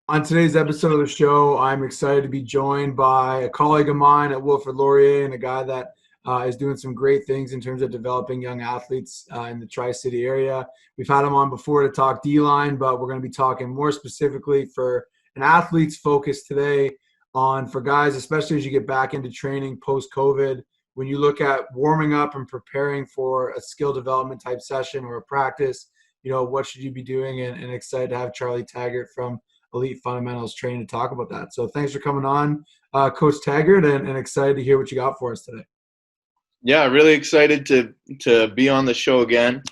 On today's episode of the show, I'm excited to be joined by a colleague of mine at Wilfrid Laurier and a guy that is doing some great things in terms of developing young athletes in the Tri-City area. We've had him on before to talk D-line, but we're going to be talking more specifically for an athlete's focus today on for guys, especially as you get back into training post-COVID. When you look at warming up and preparing for a skill development type session or a practice, what should you be doing? And excited to have Charlie Taggart from Elite Fundamentals training to talk about that. So thanks for coming on, Coach Taggart, and excited to hear what you got for us today. Yeah, really excited to be on the show again.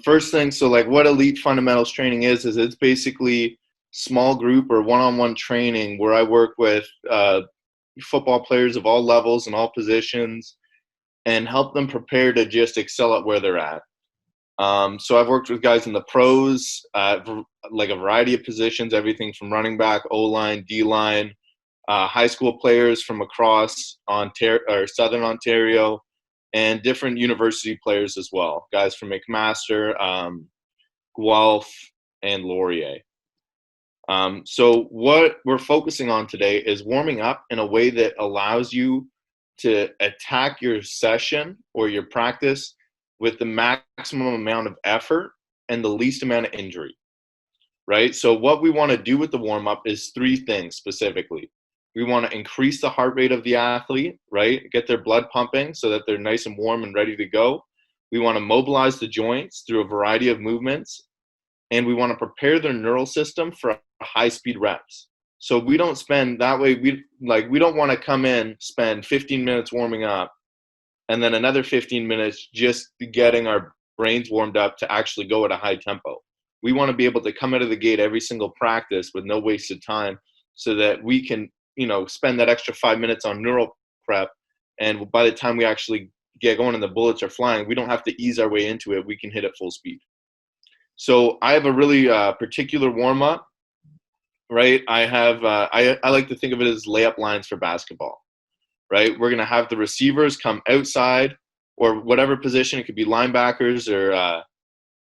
First thing, so like what Elite Fundamentals training is it's basically small group or one-on-one training where I work with football players of all levels and all positions and help them prepare to just excel at where they're at. So I've worked with guys in the pros, like a variety of positions, everything from running back, O-line, D-line, high school players from across Southern Ontario, and different university players as well, guys from McMaster, Guelph, and Laurier. So what we're focusing on today is warming up in a way that allows you to attack your session or your practice with the maximum amount of effort and the least amount of injury, right? So what we want to do with the warm-up is three things specifically. We want to increase the heart rate of the athlete, right? Get their blood pumping so that they're nice and warm and ready to go. We want to mobilize the joints through a variety of movements, and we want to prepare their neural system for high-speed reps. So we don't spend that way. We don't want to come in, spend 15 minutes warming up, and then another 15 minutes just getting our brains warmed up to actually go at a high tempo. We want to be able to come out of the gate every single practice with no wasted time so that we can, spend that extra 5 minutes on neural prep. And by the time we actually get going and the bullets are flying, we don't have to ease our way into it. We can hit it full speed. So I have a really particular warm-up, right? I have, I like to think of it as layup lines for basketball. Right? We're going to have the receivers come outside or whatever position. It could be linebackers or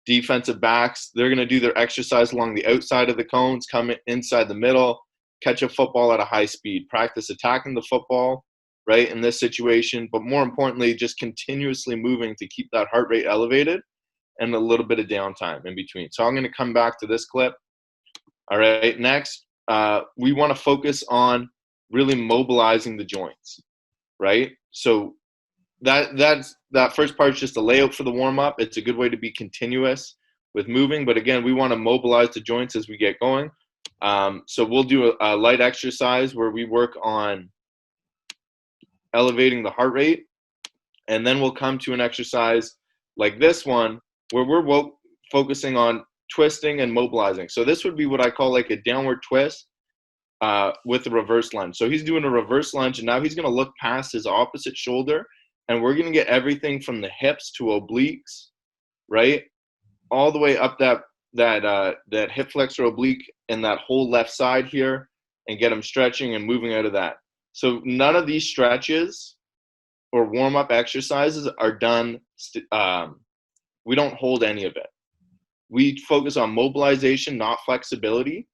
defensive backs. They're going to do their exercise along the outside of the cones, come inside the middle, catch a football at a high speed, practice attacking the football, right, in this situation. But more importantly, just continuously moving to keep that heart rate elevated and a little bit of downtime in between. So I'm going to come back to this clip. All right, next, we want to focus on really mobilizing the joints. Right? So that first part is just a layout for the warm-up. It's a good way to be continuous with moving. But again, we want to mobilize the joints as we get going. So we'll do a light exercise where we work on elevating the heart rate. And then we'll come to an exercise like this one where we're focusing on twisting and mobilizing. So this would be what I call like a downward twist. With a reverse lunge. So he's doing a reverse lunge, and now he's going to look past his opposite shoulder, and we're going to get everything from the hips to obliques, right, all the way up that hip flexor oblique and that whole left side here, and get him stretching and moving out of that. So none of these stretches or warm-up exercises are done. We don't hold any of it. We focus on mobilization, not flexibility.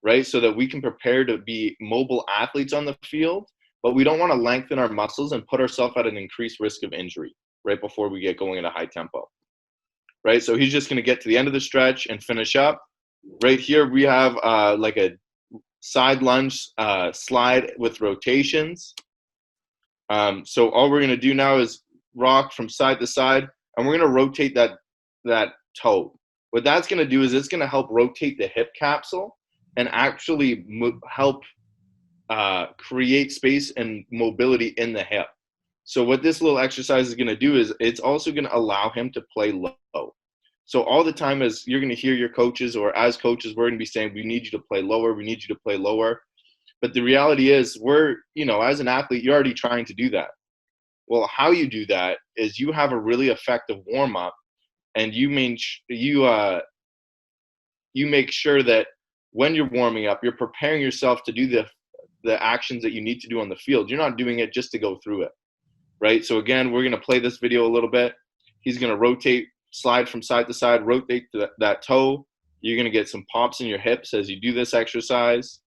Right, so that we can prepare to be mobile athletes on the field, but we don't want to lengthen our muscles and put ourselves at an increased risk of injury right before we get going at a high tempo. Right, so he's just going to get to the end of the stretch and finish up. Right here we have like a side lunge slide with rotations. So all we're going to do now is rock from side to side, and we're going to rotate that toe. What that's going to do is it's going to help rotate the hip capsule and actually help create space and mobility in the hip. So what this little exercise is going to do is it's also going to allow him to play low. So all the time as you're going to hear your coaches, or as coaches, we're going to be saying, we need you to play lower, we need you to play lower. But the reality is as an athlete, you're already trying to do that. Well, how you do that is you have a really effective warm-up, and you make sure that when you're warming up, you're preparing yourself to do the actions that you need to do on the field. You're not doing it just to go through it, right? So again, we're going to play this video a little bit. He's going to rotate, slide from side to side, rotate that toe, You're going to get some pops in your hips as you do this exercise.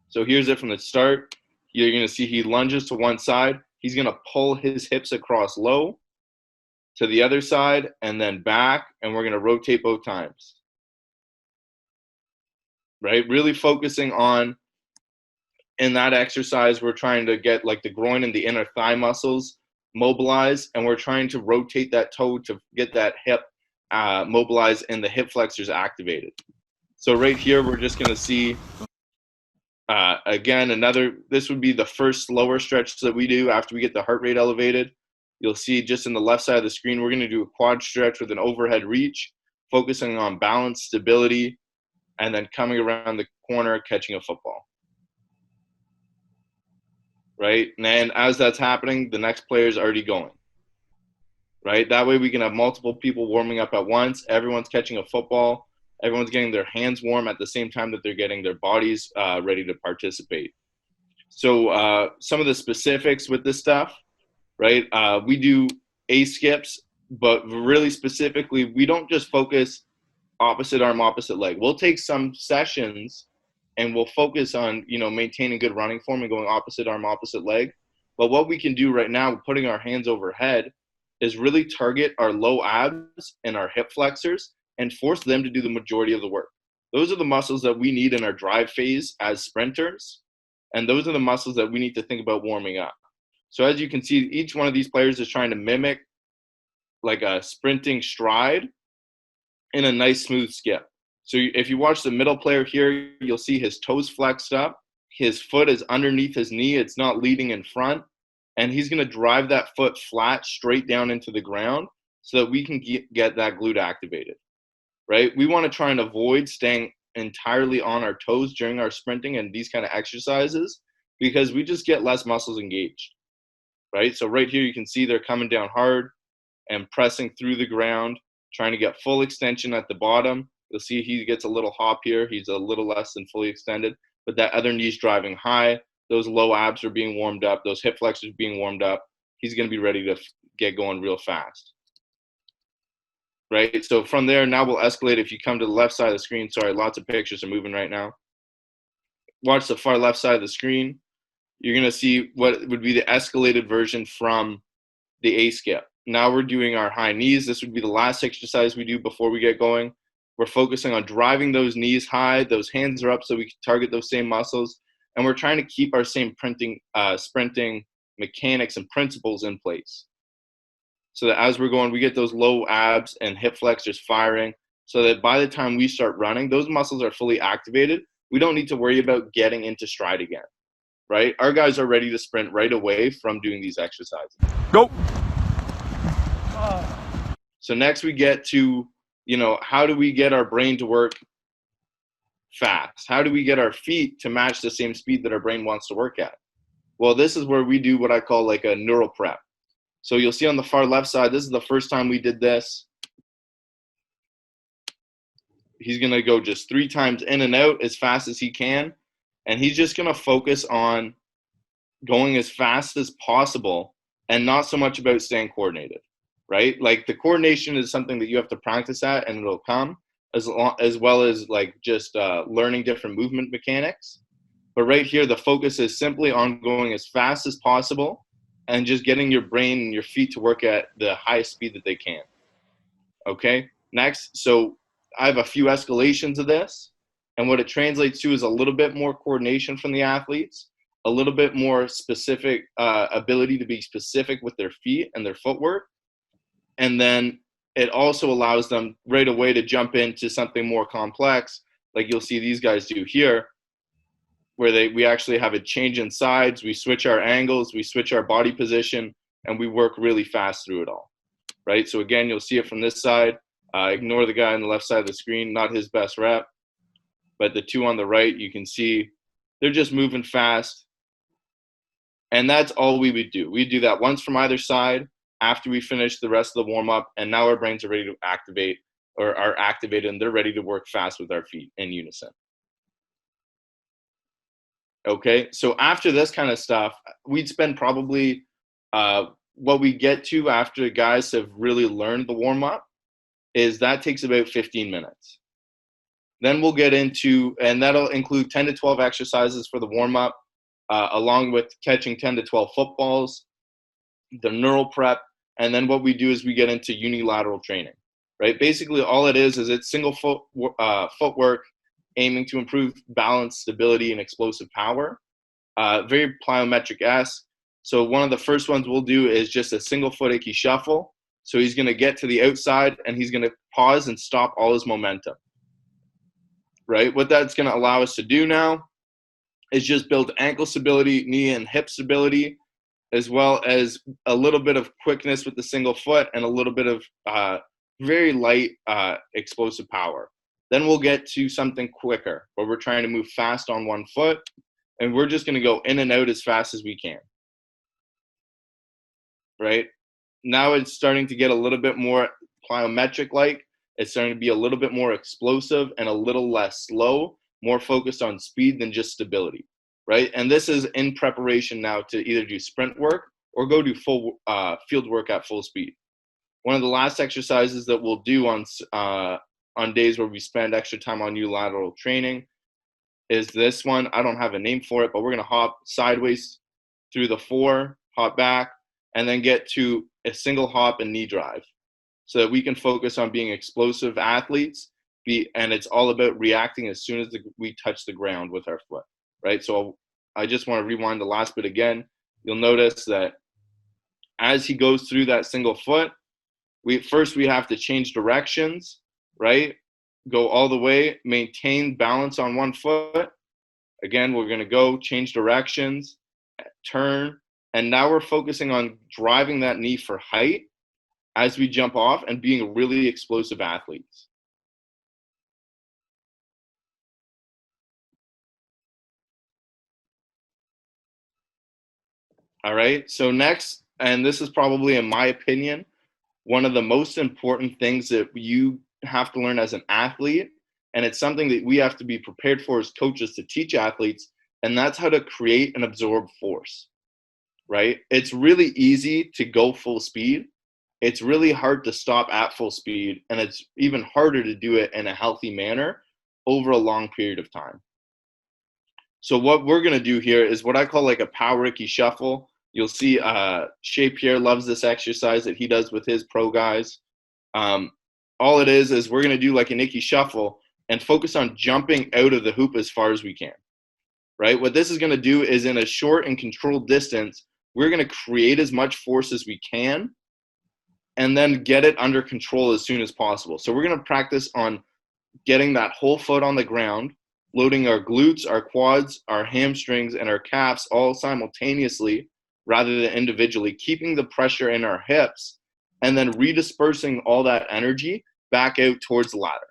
So here's it from the start. You're going to see he lunges to one side. He's going to pull his hips across low to the other side and then back, and we're going to rotate both times. Right? Really focusing on, in that exercise, we're trying to get like the groin and the inner thigh muscles mobilized, and we're trying to rotate that toe to get that hip mobilized and the hip flexors activated. So right here, we're just going to see, again, this would be the first slower stretch that we do after we get the heart rate elevated. You'll see just in the left side of the screen, we're going to do a quad stretch with an overhead reach, focusing on balance, stability, and then coming around the corner, catching a football. Right? And then as that's happening, the next player is already going. Right? That way we can have multiple people warming up at once. Everyone's catching a football. Everyone's getting their hands warm at the same time that they're getting their bodies ready to participate. So some of the specifics with this stuff, right? We do A skips, but really specifically, we don't just focus opposite arm, opposite leg. We'll take some sessions and we'll focus on, maintaining good running form and going opposite arm, opposite leg. But what we can do right now, putting our hands overhead, is really target our low abs and our hip flexors and force them to do the majority of the work. Those are the muscles that we need in our drive phase as sprinters, and those are the muscles that we need to think about warming up. So as you can see, each one of these players is trying to mimic like a sprinting stride in a nice smooth skip. So if you watch the middle player here, you'll see his toes flexed up. His foot is underneath his knee. It's not leading in front. And he's going to drive that foot flat straight down into the ground so that we can get that glute activated, right? We want to try and avoid staying entirely on our toes during our sprinting and these kind of exercises because we just get less muscles engaged, right? So right here, you can see they're coming down hard and pressing through the ground, trying to get full extension at the bottom. You'll see he gets a little hop here. He's a little less than fully extended, but that other knee's driving high. Those low abs are being warmed up. Those hip flexors being warmed up. He's going to be ready to get going real fast. Right? So from there, now we'll escalate. If you come to the left side of the screen, sorry, lots of pictures are moving right now. Watch the far left side of the screen. You're going to see what would be the escalated version from the A skip. Now we're doing our high knees. This would be the last exercise we do before we get going. We're focusing on driving those knees high. Those hands are up so we can target those same muscles. And we're trying to keep our same sprinting mechanics and principles in place. So that as we're going, we get those low abs and hip flexors firing so that by the time we start running, those muscles are fully activated. We don't need to worry about getting into stride again, right? Our guys are ready to sprint right away from doing these exercises. Go. So next we get to, how do we get our brain to work fast? How do we get our feet to match the same speed that our brain wants to work at? Well, this is where we do what I call like a neural prep. So you'll see on the far left side, this is the first time we did this. He's going to go just 3 times in and out as fast as he can. And he's just going to focus on going as fast as possible and not so much about staying coordinated, right? Like the coordination is something that you have to practice at and it'll come as well as like just learning different movement mechanics. But right here, the focus is simply on going as fast as possible and just getting your brain and your feet to work at the highest speed that they can. Okay, next. So I have a few escalations of this. And what it translates to is a little bit more coordination from the athletes, a little bit more specific ability to be specific with their feet and their footwork. And then it also allows them right away to jump into something more complex, like you'll see these guys do here, where we actually have a change in sides, we switch our angles, we switch our body position, and we work really fast through it all, right? So again, you'll see it from this side. Ignore the guy on the left side of the screen, not his best rep. But the 2 on the right, you can see they're just moving fast. And that's all we would do. We'd do that once from either side after we finish the rest of the warm-up, and now our brains are ready to activate or are activated, and they're ready to work fast with our feet in unison. Okay, so after this kind of stuff, we'd spend probably what we get to after guys have really learned the warm-up is that takes about 15 minutes. Then we'll get into, and that'll include 10 to 12 exercises for the warm-up, along with catching 10 to 12 footballs, the neural prep, and then what we do is we get into unilateral training, right? Basically, all it is it's single footwork aiming to improve balance, stability, and explosive power. Very plyometric-esque. So one of the first ones we'll do is just a single foot icky shuffle. So he's going to get to the outside and he's going to pause and stop all his momentum, right? What that's going to allow us to do now is just build ankle stability, knee and hip stability, as well as a little bit of quickness with the single foot and a little bit of very light explosive power. Then we'll get to something quicker where we're trying to move fast on one foot, and we're just going to go in and out as fast as we can, right? Now it's starting to get a little bit more plyometric-like. It's starting to be a little bit more explosive and a little less slow, more focused on speed than just stability, right? And this is in preparation now to either do sprint work or go do full field work at full speed. One of the last exercises that we'll do on days where we spend extra time on unilateral training is this one. I don't have a name for it, but we're going to hop sideways through the 4, hop back, and then get to a single hop and knee drive so that we can focus on being explosive athletes. And it's all about reacting as soon as we touch the ground with our foot, right? So I just want to rewind the last bit again. You'll notice that as he goes through that single foot, we have to change directions, right? Go all the way, maintain balance on one foot. Again, we're going to go change directions, turn, and now we're focusing on driving that knee for height as we jump off and being really explosive athletes. All right, so next, and this is probably, in my opinion, one of the most important things that you have to learn as an athlete, and it's something that we have to be prepared for as coaches to teach athletes, and that's how to create and absorb force, right? It's really easy to go full speed. It's really hard to stop at full speed, and it's even harder to do it in a healthy manner over a long period of time. So what we're going to do here is what I call like a power icky shuffle. You'll see Shea Pierre loves this exercise that he does with his pro guys. All it is we're going to do like an icky shuffle and focus on jumping out of the hoop as far as we can, right? What this is going to do is in a short and controlled distance, we're going to create as much force as we can and then get it under control as soon as possible. So we're going to practice on getting that whole foot on the ground, loading our glutes, our quads, our hamstrings, and our calves all simultaneously rather than individually, keeping the pressure in our hips, and then redispersing all that energy back out towards the ladder,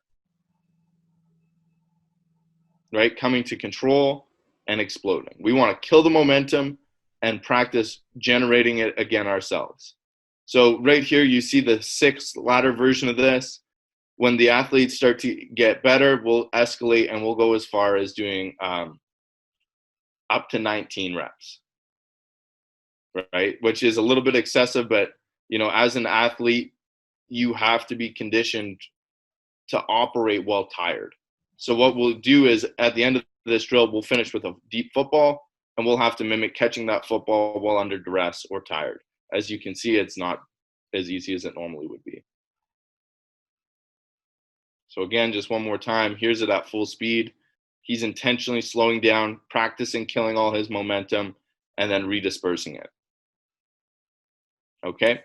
right? Coming to control and exploding. We want to kill the momentum and practice generating it again ourselves. So right here, you see the 6 ladder version of this. When the athletes start to get better, we'll escalate and we'll go as far as doing up to 19 reps, right? Which is a little bit excessive, but you know, as an athlete, you have to be conditioned to operate while tired. So what we'll do is at the end of this drill, we'll finish with a deep football, and we'll have to mimic catching that football while under duress or tired. As you can see, it's not as easy as it normally would be. So again, just one more time, here's it at full speed. He's intentionally slowing down, practicing killing all his momentum, and then redispersing it. Okay.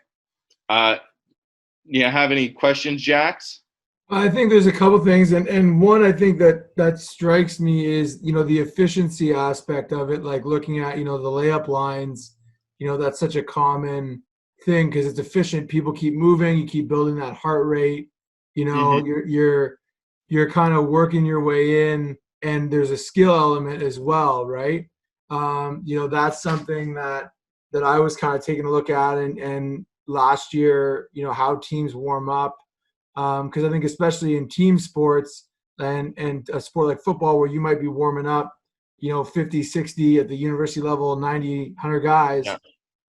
You have any questions, Jax? I think there's a couple things, and one I think that strikes me is, you know, the efficiency aspect of it, like looking at, you know, the layup lines. You know, that's such a common thing because it's efficient. People keep moving, you keep building that heart rate. You know, you're kind of working your way in, and there's a skill element as well, right? You know, that's something that I was kind of taking a look at, and last year, you know, how teams warm up. Because I think especially in team sports and a sport like football where you might be warming up, you know, 50, 60 at the university level, 90, 100 guys, Yeah.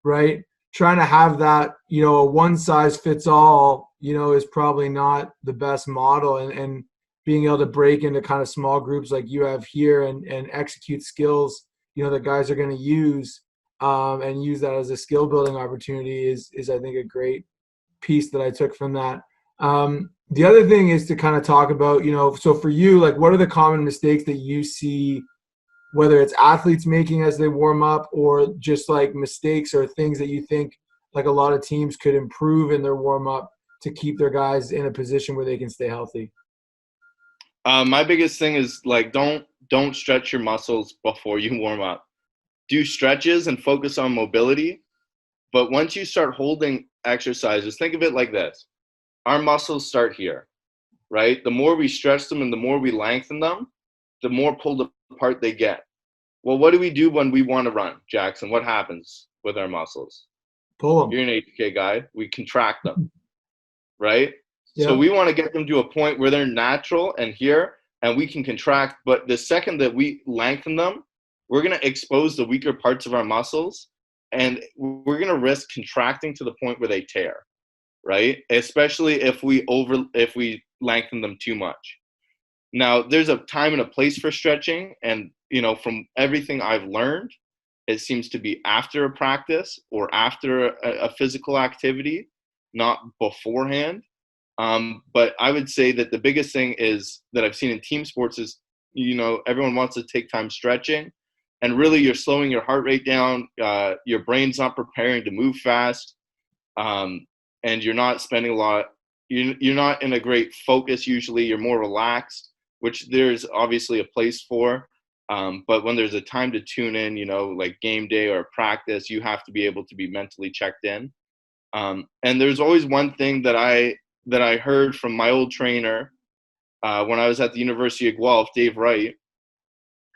right? Trying to have that, you know, a one size fits all, you know, is probably not the best model. And being able to break into kind of small groups like you have here and execute skills, that guys are going to use, and use that as a skill building opportunity is I think a great piece that I took from that. The other thing is to kind of talk about, so for you, like, what are the common mistakes that you see, whether it's athletes making as they warm up, or just like mistakes or things that you think like a lot of teams could improve in their warm up to keep their guys in a position where they can stay healthy? My biggest thing is like don't stretch your muscles before you warm up. Do stretches and focus on mobility. But once you start holding exercises, think of it like this. Our muscles start here, right? The more we stretch them and the more we lengthen them, the more pulled apart they get. Well, what do we do when we want to run, Jackson? What happens with our muscles? Pull them. You're an HK guy. We contract them, right? So Yeah. we want to get them to a point where they're natural and here, and we can contract. But the second that we lengthen them, we're going to expose the weaker parts of our muscles, and we're going to risk contracting to the point where they tear, right? Especially if we lengthen them too much. Now, there's a time and a place for stretching, and from everything I've learned, it seems to be after a practice or after a physical activity, not beforehand. But I would say that the biggest thing is that I've seen in team sports is, everyone wants to take time stretching, and really you're slowing your heart rate down. Your brain's not preparing to move fast, and you're not spending a lot. You're not in a great focus usually. You're more relaxed, which there's obviously a place for. But when there's a time to tune in, like game day or practice, you have to be able to be mentally checked in. And there's always one thing that I heard from my old trainer when I was at the University of Guelph, Dave Wright,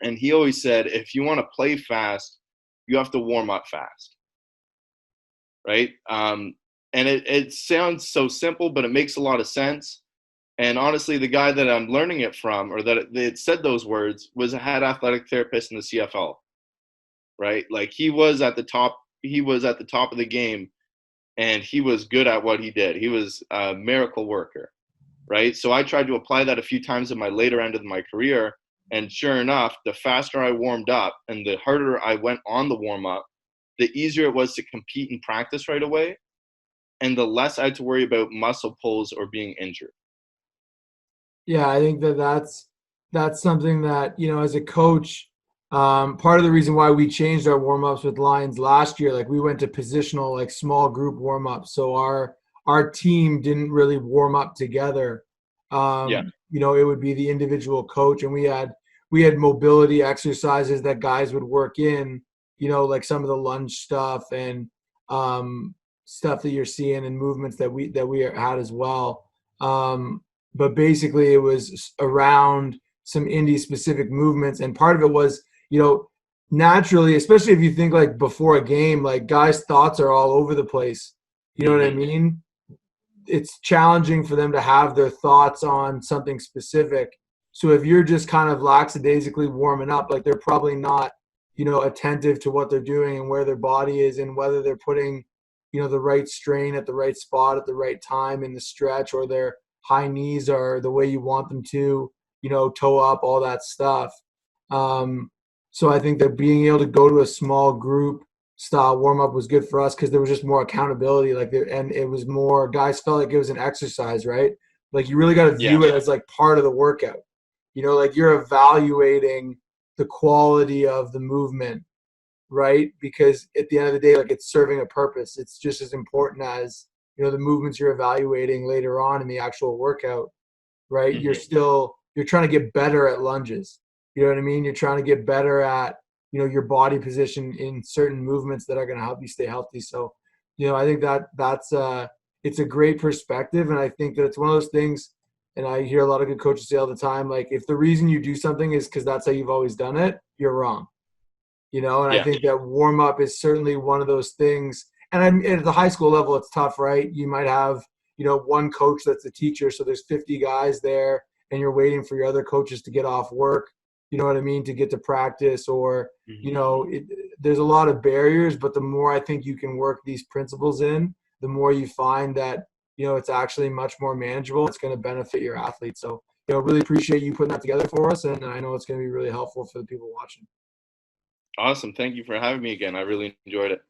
and he always said, if you want to play fast, you have to warm up fast, right? And it sounds so simple, but it makes a lot of sense. And honestly, the guy that I'm learning it from, or that it said those words, was a head athletic therapist in the CFL, right? Like he was at the top of the game, and he was good at what he did. He was a miracle worker, right? So I tried to apply that a few times in my later end of my career, and sure enough, the faster I warmed up and the harder I went on the warm up, the easier it was to compete in practice right away, and the less I had to worry about muscle pulls or being injured. Yeah, I think that's something that, as a coach, part of the reason why we changed our warm-ups with Lions last year, like we went to positional, like small group warm-ups. So our team didn't really warm up together. Yeah. It would be the individual coach, and we had mobility exercises that guys would work in, like some of the lunge stuff and stuff that you're seeing, and movements that we had as well. But basically it was around some indie specific movements. And part of it was, naturally, especially if you think like before a game, like guys' thoughts are all over the place. You know what I mean? It's challenging for them to have their thoughts on something specific. So if you're just kind of lackadaisically warming up, like they're probably not, attentive to what they're doing and where their body is and whether they're putting, the right strain at the right spot at the right time in the stretch, or their high knees are the way you want them to, toe up, all that stuff. So I think that being able to go to a small group style warm up was good for us because there was just more accountability. And it was more, guys felt like it was an exercise, right? Like you really got to view it as like part of the workout. Like you're evaluating the quality of the movement, right? Because at the end of the day, like it's serving a purpose. It's just as important as, the movements you're evaluating later on in the actual workout, right? You're trying to get better at lunges. You know what I mean? You're trying to get better at, your body position in certain movements that are going to help you stay healthy. So, I think that's it's a great perspective. And I think that it's one of those things, and I hear a lot of good coaches say all the time, like if the reason you do something is because that's how you've always done it, you're wrong. And I think that warm up is certainly one of those things. And at the high school level, it's tough, right? You might have, one coach that's a teacher. So there's 50 guys there and you're waiting for your other coaches to get off work, you know what I mean, to get to practice, or, there's a lot of barriers, but the more I think you can work these principles in, the more you find that, it's actually much more manageable. It's going to benefit your athletes. So really appreciate you putting that together for us, and I know it's going to be really helpful for the people watching. Awesome. Thank you for having me again. I really enjoyed it.